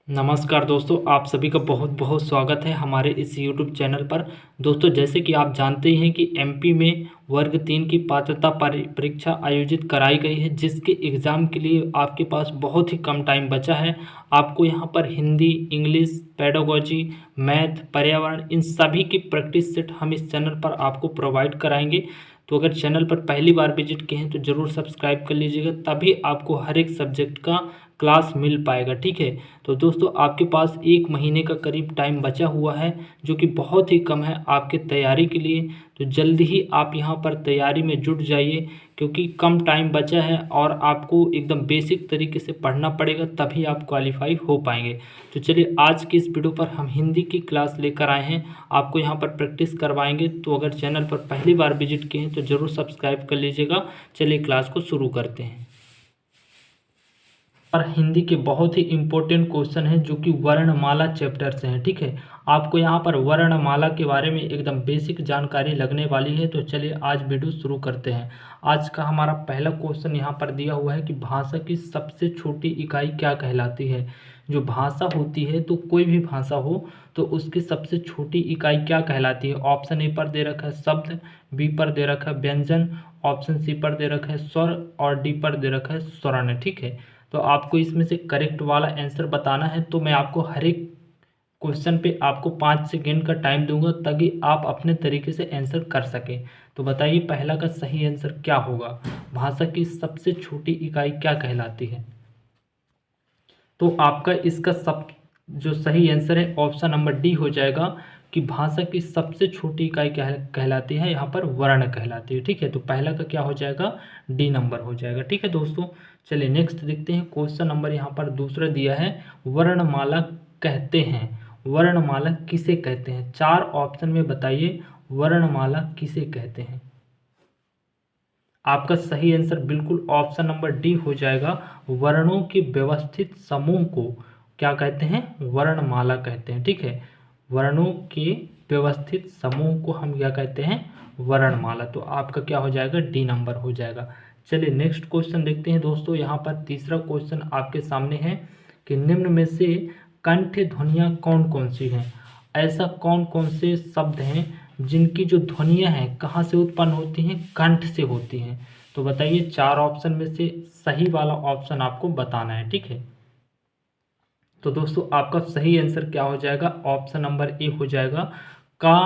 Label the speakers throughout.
Speaker 1: नमस्कार दोस्तों, आप सभी का बहुत बहुत स्वागत है हमारे इस YouTube चैनल पर। दोस्तों, जैसे कि आप जानते ही हैं कि एमपी में वर्ग 3 की पात्रता परीक्षा आयोजित कराई गई है, जिसके एग्ज़ाम के लिए आपके पास बहुत ही कम टाइम बचा है। आपको यहां पर हिंदी, इंग्लिश, पेडागोजी, मैथ, पर्यावरण, इन सभी की प्रैक्टिस सेट हम इस चैनल पर आपको प्रोवाइड कराएंगे। तो अगर चैनल पर पहली बार विजिट किए हैं तो ज़रूर सब्सक्राइब कर लीजिएगा, तभी आपको हर एक सब्जेक्ट का क्लास मिल पाएगा। ठीक है, तो दोस्तों आपके पास 1 महीने का करीब टाइम बचा हुआ है, जो कि बहुत ही कम है आपके तैयारी के लिए। तो जल्दी ही आप यहाँ पर तैयारी में जुट जाइए, क्योंकि कम टाइम बचा है और आपको एकदम बेसिक तरीके से पढ़ना पड़ेगा, तभी आप क्वालिफाई हो पाएंगे। तो चलिए, आज की इस वीडियो पर हम हिंदी की क्लास लेकर आए हैं, आपको यहाँ पर प्रैक्टिस करवाएंगे। तो अगर चैनल पर पहली बार विजिट किए हैं तो ज़रूर सब्सक्राइब कर लीजिएगा। चलिए क्लास को शुरू करते हैं। और हिंदी के बहुत ही इम्पोर्टेंट क्वेश्चन है, जो कि वर्णमाला चैप्टर से हैं। ठीक है, आपको यहाँ पर वर्णमाला के बारे में एकदम बेसिक जानकारी लगने वाली है। तो चलिए आज वीडियो शुरू करते हैं। आज का हमारा पहला क्वेश्चन यहाँ पर दिया हुआ है कि भाषा की सबसे छोटी इकाई क्या कहलाती है। जो भाषा होती है, तो कोई भी भाषा हो तो उसकी सबसे छोटी इकाई क्या कहलाती है। ऑप्शन ए पर दे रखा है शब्द, बी पर दे रखा है व्यंजन, ऑप्शन सी पर दे रखा है स्वर और डी पर दे रखा है स्वर्ण। ठीक है, तो आपको इसमें से करेक्ट वाला आंसर बताना है। तो मैं आपको हर एक क्वेश्चन पे आपको 5 सेकेंड का टाइम दूंगा, ताकि आप अपने तरीके से आंसर कर सकें। तो बताइए पहला का सही आंसर क्या होगा। भाषा की सबसे छोटी इकाई क्या कहलाती है। तो आपका इसका सब जो सही आंसर है ऑप्शन नंबर डी हो जाएगा, कि भाषा की सबसे छोटी इकाई क्या कहलाती है। यहाँ पर वर्ण कहलाती है। ठीक है, तो पहला का क्या हो जाएगा, डी नंबर हो जाएगा। ठीक है दोस्तों, चलिए नेक्स्ट देखते हैं। क्वेश्चन नंबर यहाँ पर दूसरा दिया है, वर्णमाला कहते हैं। वर्णमाला किसे कहते हैं, 4 ऑप्शन में बताइए वर्णमाला किसे कहते हैं। आपका सही आंसर बिल्कुल ऑप्शन नंबर डी हो जाएगा। वर्णों के व्यवस्थित समूह को क्या कहते हैं, वर्णमाला कहते हैं। ठीक है, वर्णों के व्यवस्थित समूह को हम क्या कहते हैं, वर्णमाला। तो आपका क्या हो जाएगा, डी नंबर हो जाएगा। चलिए नेक्स्ट क्वेश्चन देखते हैं दोस्तों। यहाँ पर तीसरा क्वेश्चन आपके सामने है कि निम्न में से कंठ ध्वनियाँ कौन कौन सी हैं। ऐसा कौन कौन से शब्द हैं जिनकी जो ध्वनियाँ हैं कहाँ से उत्पन्न होती हैं, कंठ से होती हैं। तो बताइए 4 ऑप्शन में से सही वाला ऑप्शन आपको बताना है। ठीक है, तो दोस्तों आपका सही आंसर क्या हो जाएगा, ऑप्शन नंबर ए हो जाएगा। का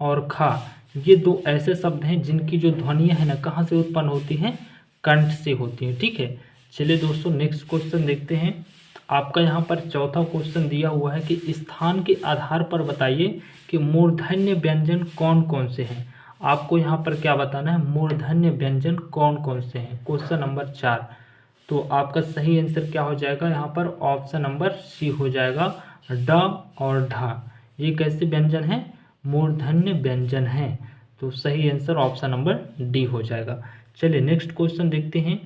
Speaker 1: और खा, ये दो ऐसे शब्द हैं जिनकी जो ध्वनियाँ हैं ना कहाँ से उत्पन्न होती हैं, कंठ से होती हैं। ठीक है, चलिए दोस्तों नेक्स्ट क्वेश्चन देखते हैं। आपका यहाँ पर चौथा क्वेश्चन दिया हुआ है कि स्थान के आधार पर बताइए कि मूर्धन्य व्यंजन कौन कौन से हैं। आपको यहाँ पर क्या बताना है, मूर्धन्य व्यंजन कौन कौन से हैं, क्वेश्चन नंबर 4। तो आपका सही आंसर क्या हो जाएगा, यहाँ पर ऑप्शन नंबर सी हो जाएगा, ड और ढा। ये कैसे व्यंजन है, मूर्धन्य व्यंजन है। तो सही आंसर ऑप्शन नंबर डी हो जाएगा। चलिए नेक्स्ट क्वेश्चन देखते हैं।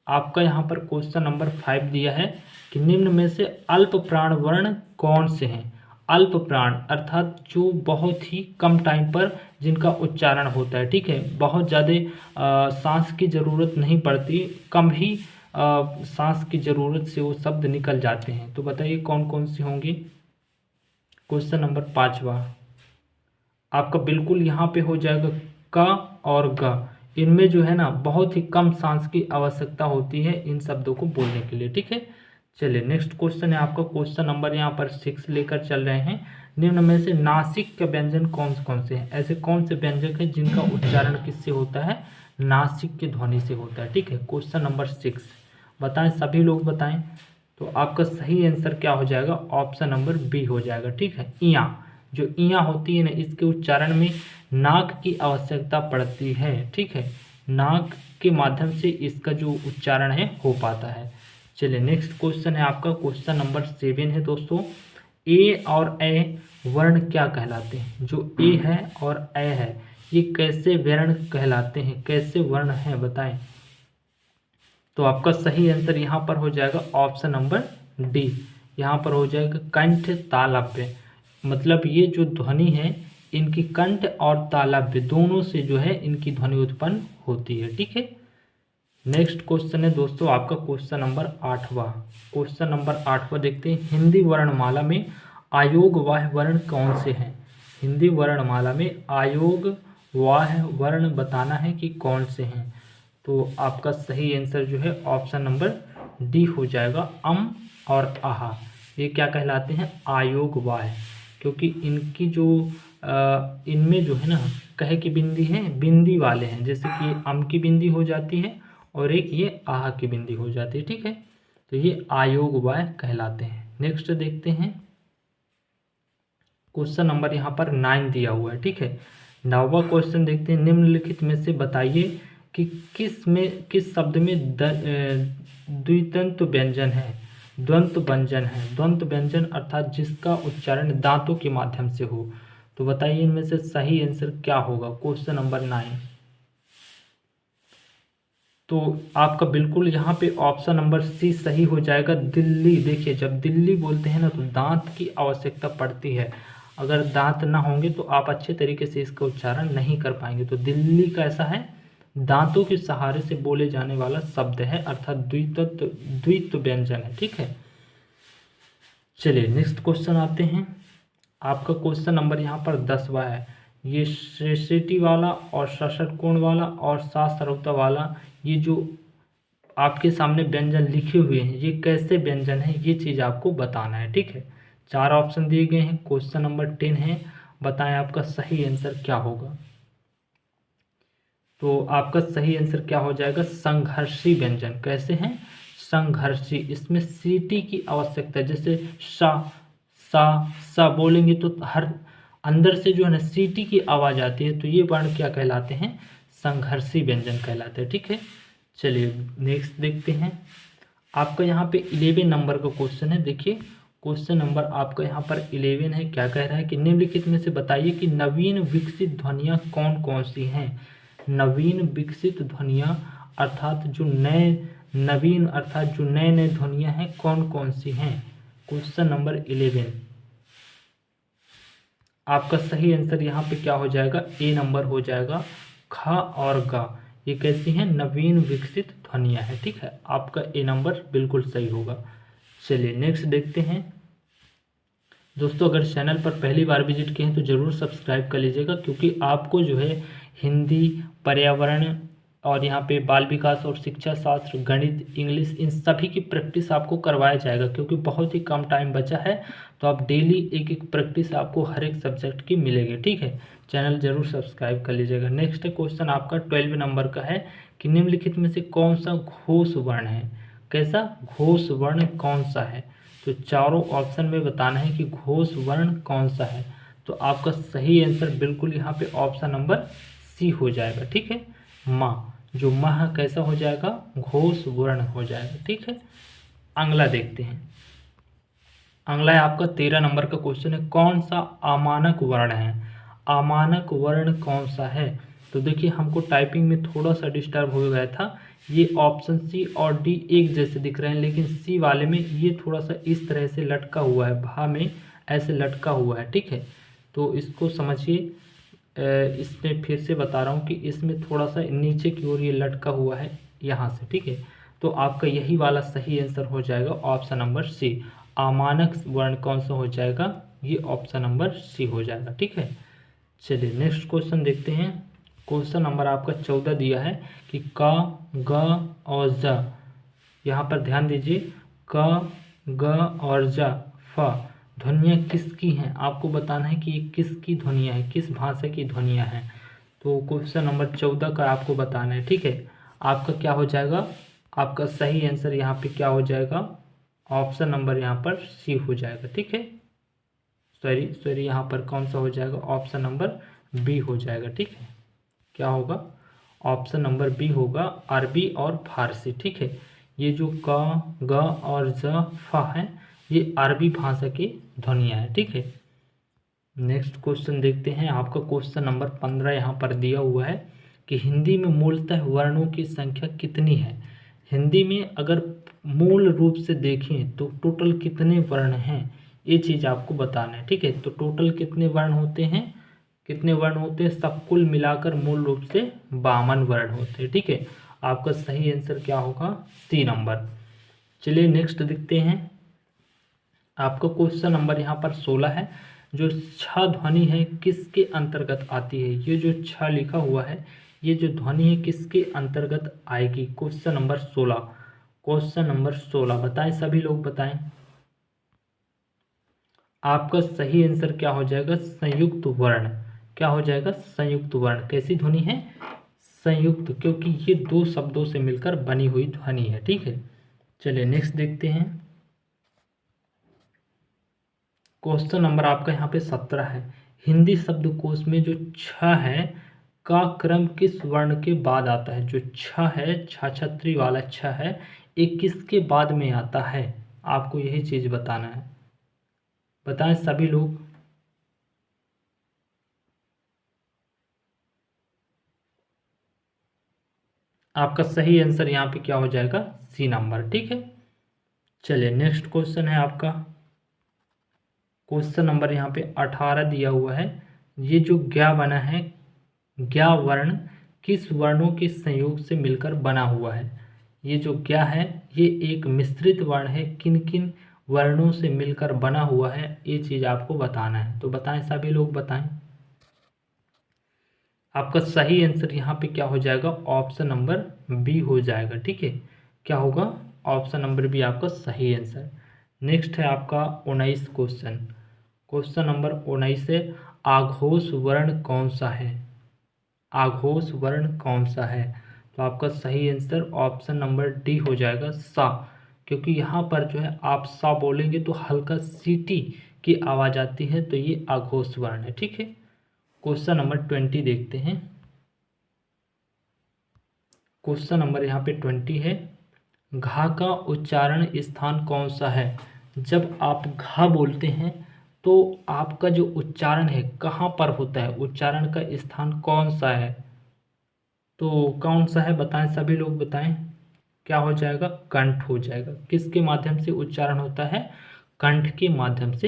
Speaker 1: आपका यहाँ पर क्वेश्चन नंबर 5 दिया है कि निम्न में से अल्प प्राण वर्ण कौन से हैं। अल्प प्राण अर्थात जो बहुत ही कम टाइम पर जिनका उच्चारण होता है। ठीक है, बहुत ज़्यादा सांस की ज़रूरत नहीं पड़ती, कम ही सांस की ज़रूरत से वो शब्द निकल जाते हैं। तो बताइए कौन कौन से होंगे। क्वेश्चन नंबर 5वां आपका बिल्कुल यहाँ पे हो जाएगा, क और ग। इनमें जो है ना बहुत ही कम सांस की आवश्यकता होती है इन शब्दों को बोलने के लिए। ठीक है, चलिए नेक्स्ट क्वेश्चन है आपका, क्वेश्चन नंबर यहाँ पर 6 लेकर चल रहे हैं। निम्न में से नासिक के व्यंजन कौन कौन से हैं। ऐसे कौन से व्यंजक हैं जिनका उच्चारण किससे होता है, नासिक की ध्वनि से होता है। ठीक है, क्वेश्चन नंबर 6 बताएं, सभी लोग बताएं। तो आपका सही आंसर क्या हो जाएगा, ऑप्शन नंबर बी हो जाएगा। ठीक है, इया, जो इया होती है ना, इसके उच्चारण में नाक की आवश्यकता पड़ती है। ठीक है, नाक के माध्यम से इसका जो उच्चारण है हो पाता है। चलिए नेक्स्ट क्वेश्चन है आपका, क्वेश्चन नंबर 7 है दोस्तों। ए और ए वर्ण क्या कहलाते हैं। जो ए है और ए है ये कैसे वर्ण कहलाते हैं, कैसे वर्ण हैं बताएं। तो आपका सही आंसर यहाँ पर हो जाएगा ऑप्शन नंबर डी। यहाँ पर हो जाएगा कंठ तालव्य। मतलब ये जो ध्वनि है इनकी कंठ और तालव्य दोनों से जो है इनकी ध्वनि उत्पन्न होती है। ठीक है, नेक्स्ट क्वेश्चन है दोस्तों आपका क्वेश्चन नंबर 8वां। क्वेश्चन नंबर 8वां देखते हैं, हिंदी वर्णमाला में अयोगवाह वर्ण कौन से हैं। हिंदी वर्णमाला में अयोगवाह वर्ण बताना है कि कौन से हैं। तो आपका सही आंसर जो है ऑप्शन नंबर डी हो जाएगा, अम और आहा। ये क्या कहलाते हैं, अयोगवाह, क्योंकि इनकी जो इनमें जो है ना कहे की बिंदी है, बिंदी वाले हैं, जैसे कि अम की बिंदी हो जाती है और एक ये आह की बिंदी हो जाती है, ठीक है। तो ये अयोगवाह कहलाते हैं। नेक्स्ट देखते हैं क्वेश्चन नंबर यहाँ पर 9 दिया हुआ है, ठीक है। 9वां क्वेश्चन देखते हैं, निम्नलिखित में से बताइए कि किस शब्द में द्वितंत व्यंजन है, द्वंत व्यंजन है। द्वंत व्यंजन अर्थात जिसका उच्चारण दांतों के माध्यम से हो। तो बताइए इनमें से सही आंसर क्या होगा। क्वेश्चन नंबर 9, तो आपका बिल्कुल यहाँ पे ऑप्शन नंबर सी सही हो जाएगा, दिल्ली। देखिए जब दिल्ली बोलते हैं ना तो दांत की आवश्यकता पड़ती है। अगर दांत ना होंगे तो आप अच्छे तरीके से इसका उच्चारण नहीं कर पाएंगे। तो दिल्ली का ऐसा है, दांतों के सहारे से बोले जाने वाला शब्द है, अर्थात द्वित्व व्यंजन है, ठीक है। चलिए नेक्स्ट क्वेश्चन आते हैं। आपका क्वेश्चन नंबर यहाँ पर 10वां है। ये श्रेष्ठी वाला और षटकोण वाला और सात सरौता वाला, ये जो आपके सामने व्यंजन लिखे हुए हैं ये कैसे व्यंजन है, ये चीज़ आपको बताना है, ठीक है। 4 ऑप्शन दिए गए हैं। क्वेश्चन नंबर 10 है, बताएं आपका सही आंसर क्या होगा। तो आपका सही आंसर क्या हो जाएगा, संघर्षी व्यंजन। कैसे हैं, संघर्षी। इसमें सीटी की आवश्यकता है, जैसे सा बोलेंगे तो हर अंदर से जो है ना सीटी की आवाज़ आती है, तो ये वर्ण क्या कहलाते हैं, संघर्षी व्यंजन कहलाते हैं, ठीक है। चलिए नेक्स्ट देखते हैं। आपका यहाँ पे 11 नंबर का क्वेश्चन है। देखिए क्वेश्चन नंबर आपका यहाँ पर 11 है। क्या कह रहा है कि निम्नलिखित में से बताइए कि नवीन विकसित ध्वनियाँ कौन कौन सी हैं। नवीन विकसित ध्वनियाँ अर्थात जो नए नवीन अर्थात जो नए नए ध्वनियाँ हैं कौन कौन सी हैं। क्वेश्चन नंबर 11, आपका सही आंसर यहाँ पे क्या हो जाएगा, ए नंबर हो जाएगा, ख और ग। ये कैसी हैं, नवीन विकसित ध्वनियाँ हैं, ठीक है। आपका ए नंबर बिल्कुल सही होगा। चलिए नेक्स्ट देखते हैं। दोस्तों अगर चैनल पर पहली बार विजिट किए हैं तो ज़रूर सब्सक्राइब कर लीजिएगा, क्योंकि आपको जो है हिंदी, पर्यावरण और यहाँ पे बाल विकास और शिक्षा शास्त्र, गणित, इंग्लिश, इन सभी की प्रैक्टिस आपको करवाया जाएगा, क्योंकि बहुत ही कम टाइम बचा है। तो आप डेली एक एक प्रैक्टिस आपको हर एक सब्जेक्ट की मिलेगी, ठीक है। चैनल जरूर सब्सक्राइब कर लीजिएगा। नेक्स्ट क्वेश्चन आपका 12 नंबर का है कि निम्नलिखित में से कौन सा घोष वर्ण है। कैसा, घोष वर्ण कौन सा है। तो चारों ऑप्शन में बताना है कि घोष वर्ण कौन सा है। तो आपका सही आंसर बिल्कुल यहाँ पे ऑप्शन नंबर सी हो जाएगा, ठीक है। माँ, जो माह कैसा हो जाएगा, घोष वर्ण हो जाएगा, ठीक है। अगला देखते हैं। अगला है आपका 13 नंबर का क्वेश्चन है, कौन सा अमानक वर्ण है। अमानक वर्ण कौन सा है। तो देखिए हमको टाइपिंग में थोड़ा सा डिस्टर्ब हो गया था। ये ऑप्शन सी और डी एक जैसे दिख रहे हैं, लेकिन सी वाले में ये थोड़ा सा इस तरह से लटका हुआ है, भा में ऐसे लटका हुआ है, ठीक है। तो इसको समझिए। इसमें फिर से बता रहा हूँ कि इसमें थोड़ा सा नीचे की ओर ये लटका हुआ है यहाँ से, ठीक है। तो आपका यही वाला सही आंसर हो जाएगा ऑप्शन नंबर सी। अमानक वर्ण कौन सा हो जाएगा, ये ऑप्शन नंबर सी हो जाएगा, ठीक है। चलिए नेक्स्ट क्वेश्चन देखते हैं। क्वेश्चन नंबर आपका 14 दिया है कि क, ग और ज। यहाँ पर ध्यान दीजिए, क, ग और ज, फ ध्वनियाँ किसकी हैं। आपको बताना है कि ये किसकी ध्वनियाँ हैं, किस भाषा की ध्वनियाँ हैं। तो क्वेश्चन नंबर 14 का आपको बताना है, ठीक है। आपका क्या हो जाएगा, आपका सही आंसर यहाँ पे क्या हो जाएगा, ऑप्शन नंबर यहाँ पर सी हो जाएगा, ठीक है। सॉरी यहाँ पर कौन सा हो जाएगा, ऑप्शन नंबर बी हो जाएगा, ठीक है। क्या होगा, ऑप्शन नंबर बी होगा, अरबी और फारसी, ठीक है। ये जो क, ग और ज, फ है, ये अरबी भाषा की ध्वनियाँ हैं, ठीक है। नेक्स्ट क्वेश्चन देखते हैं। आपका क्वेश्चन नंबर 15 यहाँ पर दिया हुआ है कि हिंदी में मूलतः वर्णों की संख्या कितनी है। हिंदी में अगर मूल रूप से देखें तो टोटल कितने वर्ण हैं, ये चीज़ आपको बताना है, ठीक है। तो टोटल कितने वर्ण होते हैं, सब कुल मिलाकर मूल रूप से 52 वर्ण होते हैं, ठीक है। आपका सही आंसर क्या होगा? सी नंबर। चलिए नेक्स्ट देखते हैं। आपका क्वेश्चन नंबर यहाँ पर 16 है। जो छ ध्वनि है किसके अंतर्गत आती है? ये जो छ लिखा हुआ है, ये जो ध्वनि है किसके अंतर्गत आएगी? Question number 16। क्वेश्चन नंबर 16 बताएं, सभी लोग बताएं। आपका सही आंसर क्या हो जाएगा? संयुक्त वर्ण। क्या हो जाएगा? संयुक्त वर्ण। कैसी ध्वनि है? संयुक्त, क्योंकि ये दो शब्दों से मिलकर बनी हुई ध्वनि है। ठीक है, चलिए नेक्स्ट देखते हैं। क्वेश्चन नंबर आपका यहाँ पे 17 है। हिंदी शब्दकोश में जो छ है का क्रम किस वर्ण के बाद आता है? जो छ है, छाछत्री वाला छ है, ये किसके बाद में आता है? आपको यही चीज बताना है। बताएं सभी लोग। आपका सही आंसर यहाँ पे क्या हो जाएगा? C number. ठीक है, चलिए नेक्स्ट क्वेश्चन है आपका। क्वेश्चन नंबर यहाँ पे 18 दिया हुआ है। ये जो ज्ञा बना है, ज्ञा वर्ण किस वर्णों के संयोग से मिलकर बना हुआ है? ये जो ज्ञा है ये एक मिश्रित वर्ण है। किन किन वर्णों से मिलकर बना हुआ है, ये चीज आपको बताना है। तो बताएं सभी लोग, बताएं। आपका सही आंसर यहाँ पे क्या हो जाएगा? ऑप्शन नंबर बी हो जाएगा। ठीक है, क्या होगा? ऑप्शन नंबर बी आपका सही आंसर। नेक्स्ट है आपका 19 क्वेश्चन। क्वेश्चन नंबर 19 है, आघोष वर्ण कौन सा है? आघोष वर्ण कौन सा है? तो आपका सही आंसर ऑप्शन नंबर डी हो जाएगा, सा। क्योंकि यहाँ पर जो है आप सा बोलेंगे तो हल्का सीटी की आवाज़ आती है, तो ये आघोष वर्ण है। ठीक है, क्वेश्चन नंबर 20 देखते हैं। क्वेश्चन नंबर यहाँ पे 20 है, घा का उच्चारण स्थान कौन सा है? जब आप घा बोलते हैं तो आपका जो उच्चारण है कहाँ पर होता है? उच्चारण का स्थान कौन सा है? तो कौन सा है बताएं, सभी लोग बताएं। क्या हो जाएगा? कंठ हो जाएगा। किसके माध्यम से उच्चारण होता है? कंठ के माध्यम से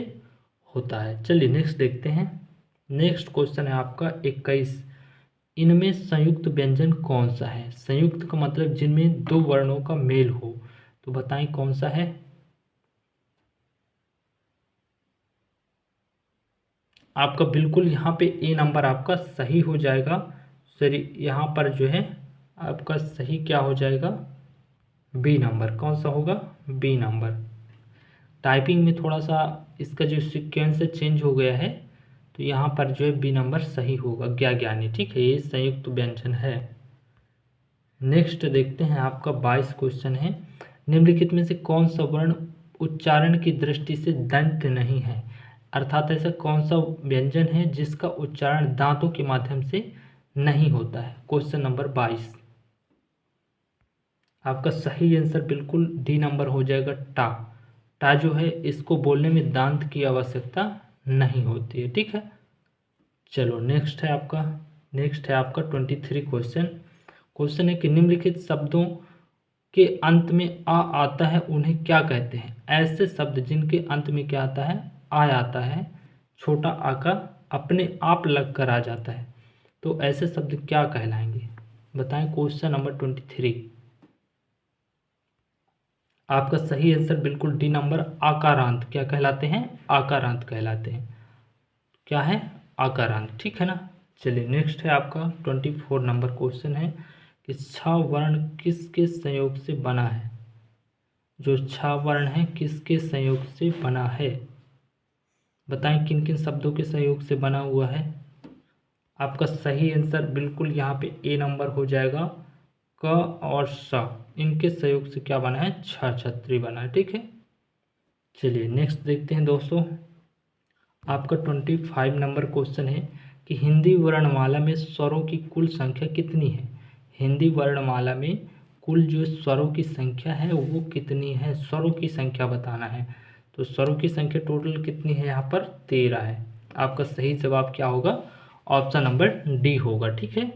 Speaker 1: होता है। चलिए नेक्स्ट देखते हैं। नेक्स्ट क्वेश्चन है आपका 21। इनमें संयुक्त व्यंजन कौन सा है? संयुक्त का मतलब जिनमें दो वर्णों का मेल हो। तो बताएं कौन सा है? आपका बिल्कुल यहाँ पे ए नंबर आपका सही हो जाएगा। सॉरी, यहाँ पर जो है आपका सही क्या हो जाएगा? B number. कौन सा होगा? B number. टाइपिंग में थोड़ा सा इसका जो सीक्वेंस है चेंज हो गया है, तो यहाँ पर जो है बी नंबर सही होगा, ज्ञानी। ठीक है, ये संयुक्त व्यंजन है। नेक्स्ट देखते हैं, आपका 22 क्वेश्चन है। निम्नलिखित में से कौन सा वर्ण उच्चारण की दृष्टि से दंत नहीं है? अर्थात ऐसा कौन सा व्यंजन है जिसका उच्चारण दांतों के माध्यम से नहीं होता है? Question number 22। आपका सही आंसर बिल्कुल डी नंबर हो जाएगा, टा। टा जो है इसको बोलने में दांत की आवश्यकता नहीं होती है। ठीक है, चलो नेक्स्ट है आपका 23 क्वेश्चन। क्वेश्चन है कि निम्नलिखित शब्दों के अंत में आ आता है उन्हें क्या कहते हैं? ऐसे शब्द जिनके अंत में क्या आता है? आ आता है, छोटा आ का अपने आप लग कर आ जाता है, तो ऐसे शब्द क्या कहलाएंगे? बताएं। Question number 23। आपका सही आंसर बिल्कुल डी नंबर, आकारांत। क्या कहलाते हैं? आकारांत कहलाते हैं। क्या है? आकारांत। ठीक है ना। चलिए नेक्स्ट है आपका 24 नंबर क्वेश्चन है कि छ वर्ण किसके संयोग से बना है? जो छ वर्ण है किसके संयोग से बना है? बताएं किन किन शब्दों के संयोग से बना हुआ है? आपका सही आंसर बिल्कुल यहाँ पे ए नंबर हो जाएगा, क और स, इनके सहयोग से क्या बना है? छत्री बना है। ठीक है, चलिए नेक्स्ट देखते हैं दोस्तों। आपका 25 नंबर क्वेश्चन है कि हिंदी वर्णमाला में स्वरों की कुल संख्या कितनी है? हिंदी वर्णमाला में कुल जो स्वरों की संख्या है वो कितनी है? स्वरों की संख्या बताना है। तो स्वरों की संख्या टोटल कितनी है? यहाँ पर 13 है। आपका सही जवाब क्या होगा? ऑप्शन नंबर डी होगा। ठीक है,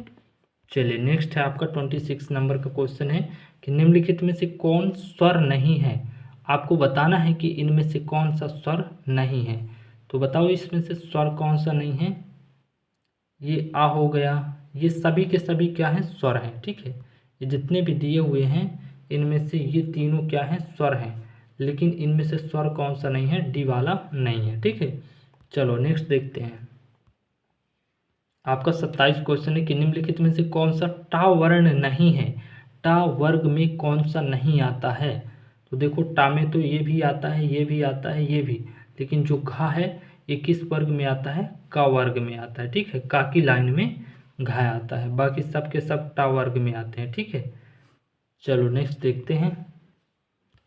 Speaker 1: चलिए नेक्स्ट है आपका 26 नंबर का क्वेश्चन है कि निम्नलिखित में से कौन स्वर नहीं है? आपको बताना है कि इनमें से कौन सा स्वर नहीं है। तो बताओ इसमें से स्वर कौन सा नहीं है? ये आ हो गया, ये सभी के सभी क्या है? स्वर हैं। ठीक है, ये जितने भी दिए हुए हैं इनमें से ये तीनों क्या हैं, स्वर हैं, लेकिन इनमें से स्वर कौन सा नहीं है, डी वाला नहीं है। ठीक है, चलो नेक्स्ट देखते हैं। आपका 27 क्वेश्चन है कि निम्नलिखित में से कौन सा टा वर्ण नहीं है, टा वर्ग में कौन सा नहीं आता है। तो देखो टा में तो ये भी आता है, ये भी आता है, ये भी, लेकिन जो घा है ये किस वर्ग में आता है, का वर्ग में आता है। ठीक है, का की लाइन में घा आता है, बाकी सब के सब टा वर्ग में आते हैं। ठीक है, चलो नेक्स्ट देखते हैं।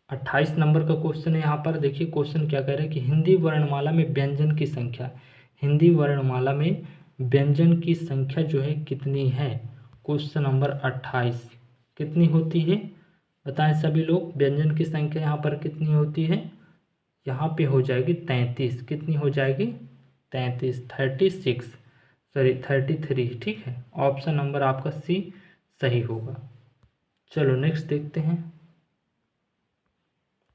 Speaker 1: 28 नंबर का क्वेश्चन है। यहाँ पर देखिए क्वेश्चन क्या कह रहा है कि हिंदी वर्णमाला में व्यंजन की संख्या, हिंदी वर्णमाला में व्यंजन की संख्या जो है कितनी है। क्वेश्चन नंबर 28 कितनी होती है, बताएं सभी लोग। व्यंजन की संख्या यहाँ पर कितनी होती है, यहाँ पे हो जाएगी 33। कितनी हो जाएगी, 33, 36, सॉरी 33। ठीक है, ऑप्शन नंबर आपका सी सही होगा। चलो नेक्स्ट देखते हैं।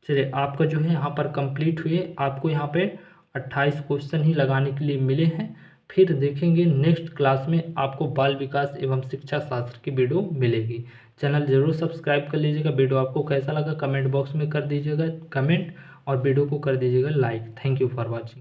Speaker 1: चलिए आपका जो है यहाँ पर कंप्लीट हुए, आपको यहाँ पे 28 क्वेश्चन ही लगाने के लिए मिले हैं। फिर देखेंगे नेक्स्ट क्लास में आपको बाल विकास एवं शिक्षा शास्त्र की वीडियो मिलेगी। चैनल जरूर सब्सक्राइब कर लीजिएगा। वीडियो आपको कैसा लगा कमेंट बॉक्स में कर दीजिएगा कमेंट, और वीडियो को कर दीजिएगा like. Thank you for watching.